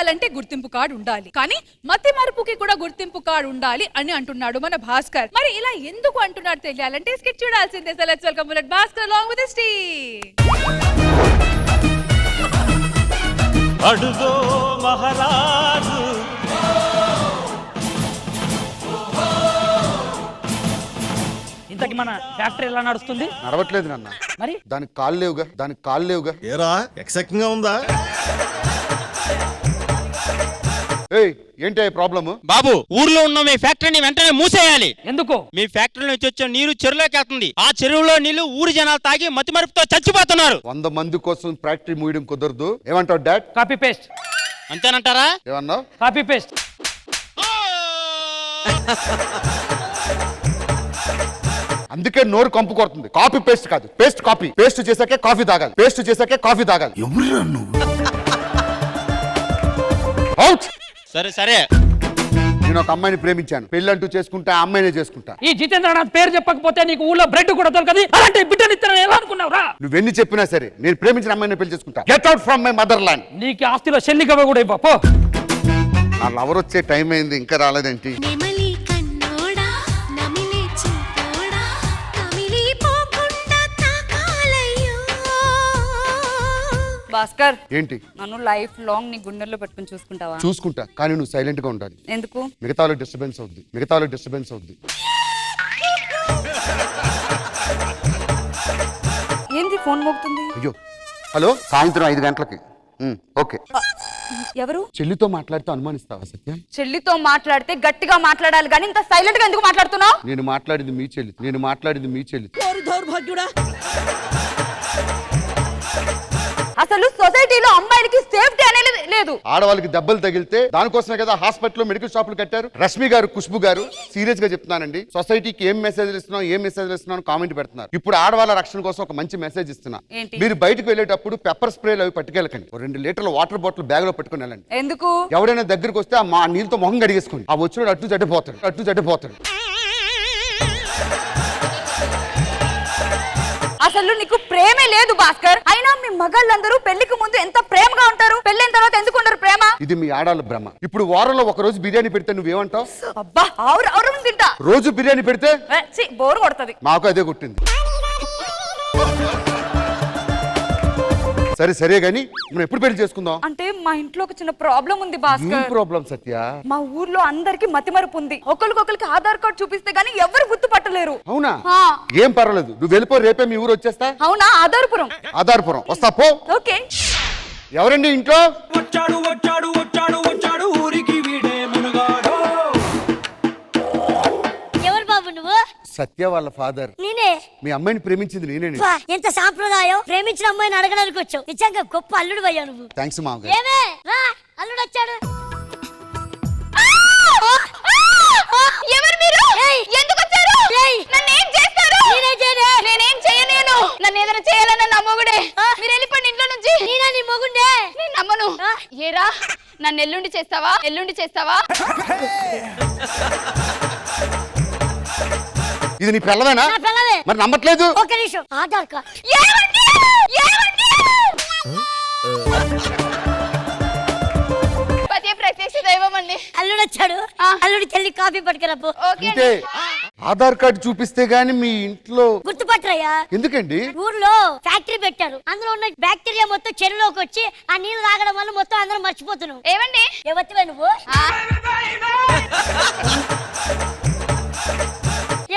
చేయాలంటే గుర్తింపు కార్డు ఉండాలి, కానీ మతి మరుపుకి కూడా గుర్తింపు కార్డు ఉండాలి అని అంటున్నాడు మన భాస్కర్. మరి ఇలా ఎందుకు అంటున్నాడు తెలియాలంటే స్కిట్ చూడాల్సిందే. So let's welcome bullet Bhaskar along with his team. అడుగో మహారాజు ఇంతకి మన ఫ్యాక్టరీ ఎలా నడుస్తుంది? నడవట్లేదు నాన్న. మరి దానికి కాళ్ళు లేవుగా. ఏరా ఎక్సెక్టింగ్ గా ఉందా? ఏయ్ ఏంటి ప్రాబ్లమ్? బాబు, ఊర్లో ఉన్న మీ ఫ్యాక్టరీని వెంటనే మూసేయాలి. ఎందుకు? మీ ఫ్యాక్టరీ నుంచి వచ్చే నీరు చెరువులోకి వెళ్తుంది. ఆ చెరువులో నీళ్లు ఊరి జనాలు తాగి మతి మరుపుతో చచ్చిపోతున్నారు. 100 మంది కోసం ఫ్యాక్టరీ మూయడం కుదరదు. ఏమంటావు డాడ్? Copy paste. అంతేనంటారా? ఏమన్నావు? Copy paste. అందుకే నోరు కంపు కొడుతుంది. కాపీ పేస్ట్ కాదు, పేస్ట్ కాపీ. పేస్ట్ చేసాకే కాఫీ తాగాలి. ఎవరురా నువ్వు? అవుట్. సరే సరే, నేను ఒక అమ్మాయిని ప్రేమించాను. పెళ్ళంటూ చేసుకుంటా, ఆ అమ్మాయినే చేసుకుంటా. ఈ జితేంద్రనాథ్ పేరు చెప్పకపోతే నీకు ఊళ్ళో బ్రెడ్ కూడా దొరకదు. అలాంటి బిడ్డని ఇస్తానని ఎలా అనుకున్నావురా? నువ్వెన్ని చెప్పినా సరే నేను ప్రేమించిన అమ్మాయిని పెళ్లి చేసుకుంటా. Get out from my mother land. నీకు ఆస్తిలో చెల్లికవ కూడా ఇవ్వ పో. నా లవర్ వచ్చే టైం అయింది, ఇంకా రాలేదేంటి? భాస్కర్, ఏంటి? నన్ను లైఫ్ లాంగ్ నీ గుండెల్లో పెట్టుకుని చూసుకుంటావా? చూసుకుంటా, కానీ నువ్వు సైలెంట్ గా ఉండాలి. ఎందుకు? మిగతాలో డిస్టర్బెన్స్ అవుద్ది. ఏంది ఫోన్ మోగుతుంది? అయ్యో, హలో. సాయంత్రం 5 గంటలకి. ఓకే. ఎవరు? చెల్లితో మాట్లాడితే అనుమానిస్తావా సత్య? చెల్లితో మాట్లాడితే గట్టిగా మాట్లాడాలి, కానీ ఇంత సైలెంట్ గా ఎందుకు మాట్లాడుతున్నావు? నేను మాట్లాడింది మీ చెల్లి. అసలు సొసైటీలో అమ్మాయిలకి సేఫ్టీ అనేది లేదు. ఆడవాళ్ళకి దెబ్బలు తగిలితే దానికోసమే కదా హాస్పిటల్లో మెడికల్ షాపులు కట్టారు. రష్మి గారు, ఖుష్బు గారు, సీరియస్ గా చెప్తున్నానండి. సొసైటీకి ఏం మెసేజ్లు ఇస్తున్నాం కామెంట్ పెడుతున్నారు. ఇప్పుడు ఆడవాళ్ళ రక్షణ కోసం ఒక మంచి మెసేజ్ ఇస్తున్నా. మీరు బయటకు వెళ్ళేటప్పుడు పెప్పర్ స్ప్రేలు అవి పట్టుకెళ్ళకండి. 2 లీటర్ల వాటర్ బాటిల్ బ్యాగ్ లో పెట్టుకుని వెళ్ళండి. ఎందుకు? ఎవరైనా దగ్గరికి వస్తే ఆ నీళ్ళతో మొహం కడిగేసుకోండి. ఆ వచ్చినోడు అట్టు చట్టిపోతాడు. అసలు నీకు ప్రేమే లేదు భాస్కర్. అయినా మీ మగాళ్ళందరూ పెళ్లికి ముందు ఎంత ప్రేమగా ఉంటారు, పెళ్ళైన తర్వాత ఎందుకు ఉండరు ప్రేమ? ఇది మీ ఆడాళ్ళ భ్రమ. ఇప్పుడు వారంలో ఒక రోజు బిర్యానీ పెడితే నువ్వేమంటావు? అబ్బా, ఆవురు తింటా. రోజు బిర్యానీ పెడితే బోరు కొడుతుంది. మాకు అదే కొట్టింది. సరే గానీ మనం ఎప్పుడు పెళ్లి చేసుకుందాం? అంటే మా ఇంట్లో ఒక చిన్న ప్రాబ్లం ఉంది భాస్కర్. ప్రాబ్లం సత్య? మా ఊర్లో అందరికి మతిమరుపు ఉంది. ఒకరికి ఆధార్ కార్డు చూపిస్తే గానీ ఎవరు గుర్తుపట్టలేరు. అవునా? ఏం పర్వాలేదు, నువ్వు వెళ్ళిపో. రేపే మీ ఊరు వచ్చేస్తా. అవునా? ఆధారపురం వస్తా పో. ఓకే. ఎవరండి ఇంట్లో? వచ్చాడు ఊరికి వీడే మునుగాడు. ఎవరు బాబు నువ్వు? సత్య వాళ్ళ ఫాదర్. నేనే. మీ అమ్మాయిని ప్రేమించింది నేనే. ఎంత సాంప్రదాయం! ప్రేమించిన అమ్మాయిని అడగడానికి వచ్చావు. నిజంగా గొప్ప అల్లుడు అయ్యా నువ్వు. థ్యాంక్స్ మామగారు. ఏమే రా, అల్లుడు వచ్చాడు. ఎవరు మీరు? ఎందుకు వచ్చారు? నన్ను ఏం చేస్తారు? నేనేం చేయలేను. నన్ను ఏదైనా చేయాలన్న నా మొగుడే. మీరు వెళ్ళిపోండి ఇంట్లో నుంచి. నేనా నీ మొగుండే? నేను నమ్మను. ఏరా, నన్ను ఎల్లుండి చేస్తావా? ఇది నీ పిల్లవేనా? నా పిల్లవే. మరి నమ్మట్లేదు. ఒక నిమిషం. ఆధార్ కార్డ్. అల్లుడు వచ్చాడు. అల్లుడి చెల్లి కాఫీ పట్టుకురాపో. అంటే ఆధార్ కార్డు చూపిస్తే గానీ మీ ఇంట్లో గుర్తుపట్టరయ్యా. ఎందుకండి? ఊర్లో ఫ్యాక్టరీ పెట్టారు. అందులో ఉన్న బ్యాక్టీరియా మొత్తం చెరువులోకి వచ్చి ఆ నీళ్లు తాగడం వల్ల మొత్తం అందరూ మర్చిపోతున్నావు. ఏమండి? ఎవరివే నువ్వు?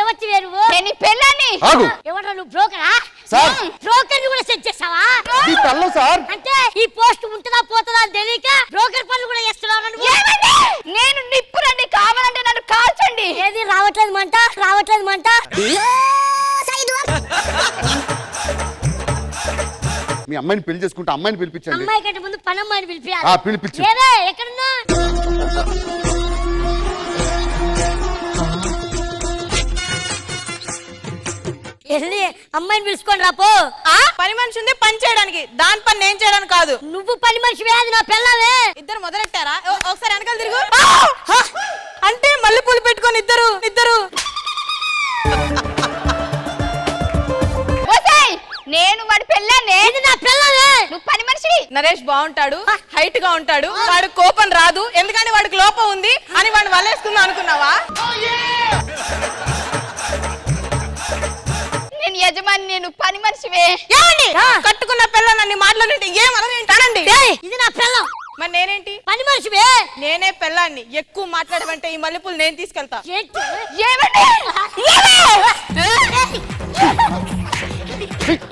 ఎవరివే నువ్వు? నేను పెళ్ళాన్ని. ఎవరు నువ్వు? బ్రోకరా? సార్, బ్రోకర్ కూడా సెట్ చేస్తావా? ఈ పిల్ల సార్. అంటే ఈ పోస్ట్ ఉంటుందా పోతుందా అని తెలియక బ్రోకర్ పనులు కూడా చేస్తున్నావు నువ్వు. నేను నిప్పురండి, కావాలంటే నన్ను కాల్చండి. ఏది రావట్లేదు మంట. మీ అమ్మాయిని పెళ్లి చేసుకుంటే అమ్మాయిని పిలిపించండి. అమ్మాయి కంటే ముందు పనమ్మాయిని పిలిపియాలి. పిలిపించు. ఎక్కడున్నా? వెళ్ళి అమ్మాయిని పిలుచుకొని రాపో. పని మనిషి ఉంది పని చేయడానికి, దాని పని నేను చేయడానికి కాదు. నువ్వు పని మనిషి అది నా పిల్లవే. ఇద్దరు మొదలెట్టారా? ఒకసారి వెనకాల తిరుగు. అంటే మల్లెపూలు పెట్టుకొని ఇద్దరు నేను వాడి పెళ్ళాన్నే. ఇది నా పిల్లలే. నువ్వు పని మనిషివి. నరేష్ బాగుంటాడు, హైట్ గా ఉంటాడు, వాడు కోపం రాదు ఎందుకని వాడికి లోపం ఉంది అని వాడిని వల్లేసుకుందాం అనుకున్నావా? నేను యజమాని, నేను పని మనిషివే. ఏమండి కట్టుకున్న పిల్లనన్ని మాటలన్నింటి ఏమనండి. ఇది నా పిల్లం. మరి నేనేంటి? పని మనిషివే. నేనే పిల్లాన్ని. ఎక్కువ మాట్లాడమంటే ఈ మల్లెపూలు నేను తీసుకెళ్తా. ఏంటి? ఏమండి?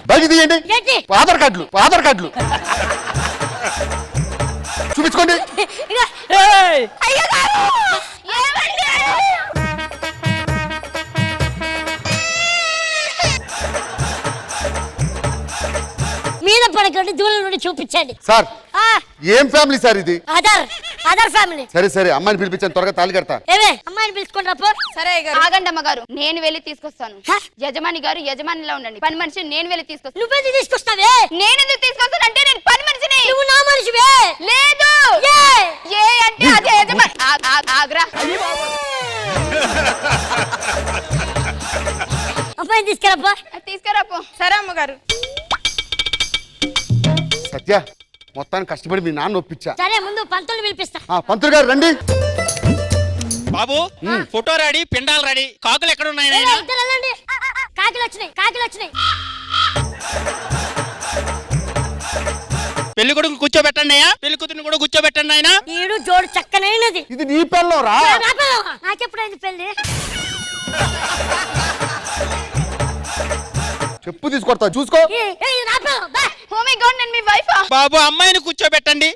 బయట తీయండి. ఏంటి? ఆధార్ కార్డులు చూపించుకోండి. ఇగో. ఏయ్! అయ్యగారు! ఏమండి? మీద పడకండి, దూరం నుండి చూపించండి. సార్ ఆ, ఏం ఫ్యామిలీ సార్ ఇది? Other family. సరే అమ్మాయిని పిలిపించాను, త్వరగా తాళి కడతా. ఏమే అమ్మాయిని పిలుచుకొని రాపో. సరే అయ్యగారు. ఆగండి అమ్మగారు, నేను వెళ్ళి తీసుకొస్తాను. హ? యజమాని గారు యజమానిలా ఉండండి, పని మనిషిని నేను వెళ్ళి తీసుకొస్తాను. నువ్వేది తీసుకొస్తావే? నేనెందుకు తీసుకొస్తానంటే నేను పని మనిషిని. నువ్వు నా మనిషివే. లేదు. ఏ? ఏ అంటే అదే యజమాని. ఆగ్రా. అమ్మాయిని తీసుకురాపో. తీసుకురాపో. సరే అమ్మగారు. సత్య, మొత్తానికి కష్టపడి మీ నాన్న ఒప్పించా. సరే ముందు పంతుల్ని పిలిపిస్తా. పంతులు గారు రండి. బాబు ఫోటో రెడీ, పిండాలు రెడీ, కాకులు ఎక్కడ ఉన్నాయి ఏమే, నాయనా? ఇద్దరు వెళ్ళండి. కాకిలు వచ్చినాయి. పెళ్లి కొడుకు కూర్చోబెట్టండి అయ్యా, పెళ్లి కూతురిని కూడా కూర్చోబెట్టండి ఆయన. ఈడు జోడు చక్కనైనది. ఇది నీ పిల్లం రా. నాకెప్పుడైంది పెళ్లి? చెప్పు తీసుకొడతా, చూసుకో. ఇది నా పిల్లం. బా. ఓ మై గాడ్, నేను మీ వైఫా? బాబు అమ్మాయిని కూర్చోబెట్టండి.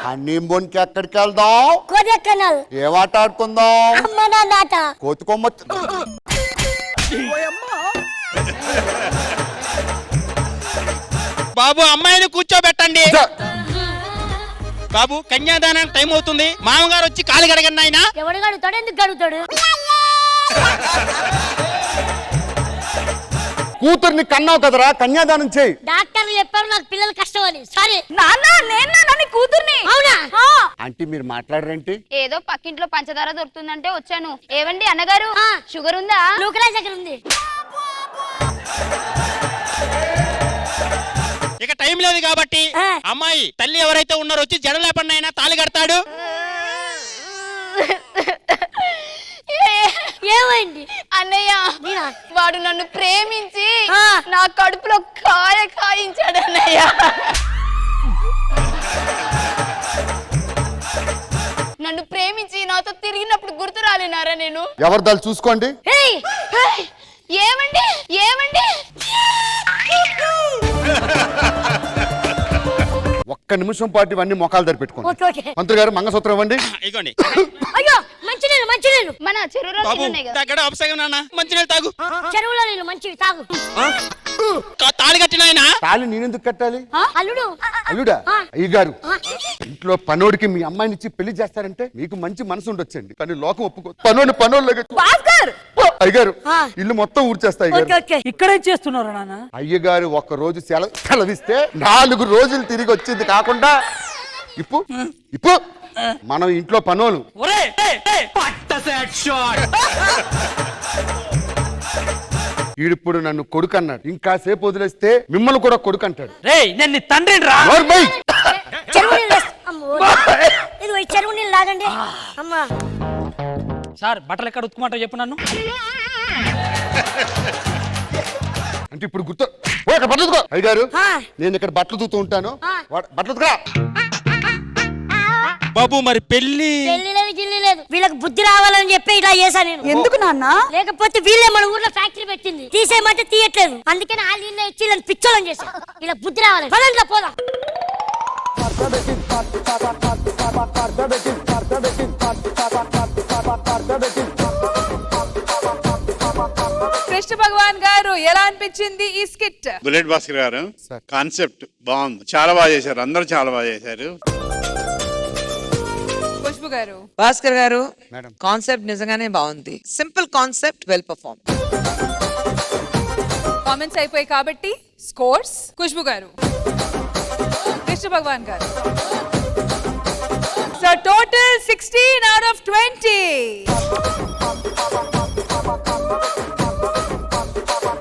హనీమూన్ కి ఎక్కడికి వెళ్దాం? కొడైకెనాల్. ఏం ఆట ఆడుకుందాం? అమ్మ నా నాట. కోతుకొమ్మ. బాబు అమ్మాయిని కూర్చోబెట్టండి. బాబు కన్యాదానానికి టైం అవుతుంది, మామగారు వచ్చి కాలు కడగండి ఆయన. ఎవడు గడుగుతాడు? ఎందుకు గడుగుతాడు? కూతుర్ని కన్నావు కదరా, కన్యాదానం చేయి. డాక్టర్లు చెప్పారు నాకు పిల్లలు కష్టం అని. సారీ నాన్న, నేను నీ కూతుర్ని. అవునా? ఆంటీ మీరు మాట్లాడరేంటి? ఏదో పక్కింట్లో పంచదార దొరుకుతుందంటే వచ్చాను. ఏవండి అన్నగారు, షుగర్ ఉందా? గ్లూకరాజ్ దగ్గర ఉంది. ఇక టైం లేదు కాబట్టి ఆ. అమ్మాయి తల్లి ఎవరైతే ఉన్నారో వచ్చి జడలేపండి ఆయన, తాళి కడతాడు. ఏమైంది? అన్నయ్య, నేనా? వాడు నన్ను ప్రేమించి ఆ. నా కడుపులో కాయించాడు అన్నయ్య. నన్ను ప్రేమించి నాతో తిరిగినప్పుడు గుర్తు రాలేనారా నేను? ఎవరి దాలు చూసుకోండి. ఏయ్! ఏమండి? ఒక్క నిమిషం పాటు ఇవన్నీ మొఖాలు ధరి పెట్టుకోండి. ఓకే. మంత్రి గారు మంగళసూత్రం ఇవ్వండి. ఇగోండి. అయ్యో మంచినీళ్ళు. మన చెరువులో బాబు ఉన్నాయి కదా. అక్కడ అపసగం నాన్న, మంచినీళ్ళు తాగు. చెరువులో నీళ్ళు మంచివి తాగు. తాళి కట్టిన ఆయన. తాళి నేనెందుకు కట్టాలి? అల్లుడు. అల్లుడా? అయ్యగారు, ఇంట్లో పనోడికి మీ అమ్మాయిని ఇచ్చి పెళ్లి చేస్తారంటే మీకు మంచి మనసు ఉండొచ్చండి, కానీ లోకం ఒప్పుకో. పనోళ్ళగా అయ్యగారు ఇల్లు మొత్తం ఊడ్చేస్తా. ఓకే. ఇక్కడే చేస్తున్నారు నాన్న. అయ్యగారు ఒక్క రోజు సెలవిస్తే 4 రోజులు తిరిగి వచ్చింది కాకుండా ఇప్పు మనం ఇంట్లో పనోలు. ఒరేయ్, ఏయ్, ఏయ్! ఈడిప్పుడు నన్ను కొడుకు అన్నాడు, ఇంకా సేపు వదిలేస్తే మిమ్మల్ని కూడా కొడుకు అంటాడు. రేయ్, నేను నీ తండ్రిని రా. నోర్మై! చెరువు నీళ్ళు ఇది ఈ చెరువు నీళ్ళు లాగండి. అమ్మా సార్ బట్టలు ఎక్కడ ఉతుకుమంటావు చెప్పు నన్ను. అంటే ఇప్పుడు గుర్తు బట్టలు ఉతుకో. అయ్యగారు, నేను ఇక్కడ బట్టలు తూతూ ఉంటాను, బట్టలు ఉతుకురా. బాబు మరి పెళ్లి గిల్లి లేదు. వీళ్ళకి బుద్ధి రావాలని చెప్పి ఇలా చేశా నేను. ఎందుకు నాన్న? లేకపోతే వీళ్ళే మన ఊర్లో ఫ్యాక్టరీ పెట్టింది, తీసేయమంటే తీయట్లేదు. అందుకని ఆ నీళ్ళు ఇచ్చి ఇలా పిచ్చోళ్ళని చేశా. ఇలా బుద్ధి రావాలి. పదండి పోదా. కృష్ణ భగవాన్ గారు ఎలా అనిపించింది ఈ స్కిట్? బుల్లెట్ భాస్కర్ గారు, కాన్సెప్ట్ బాగుంది, చాలా బాగా చేశారు, అందరూ చాలా బాగా చేశారు. ఖుష్బు గారు. భాస్కర్ గారు, మేడం. కాన్సెప్ట్ నిజంగానే బాగుంది. Simple concept, well perform. Comments అయిపోయి కాబట్టి స్కోర్స్. ఖుష్బు గారు, కృష్ణ భగవాన్ గారు. So total 60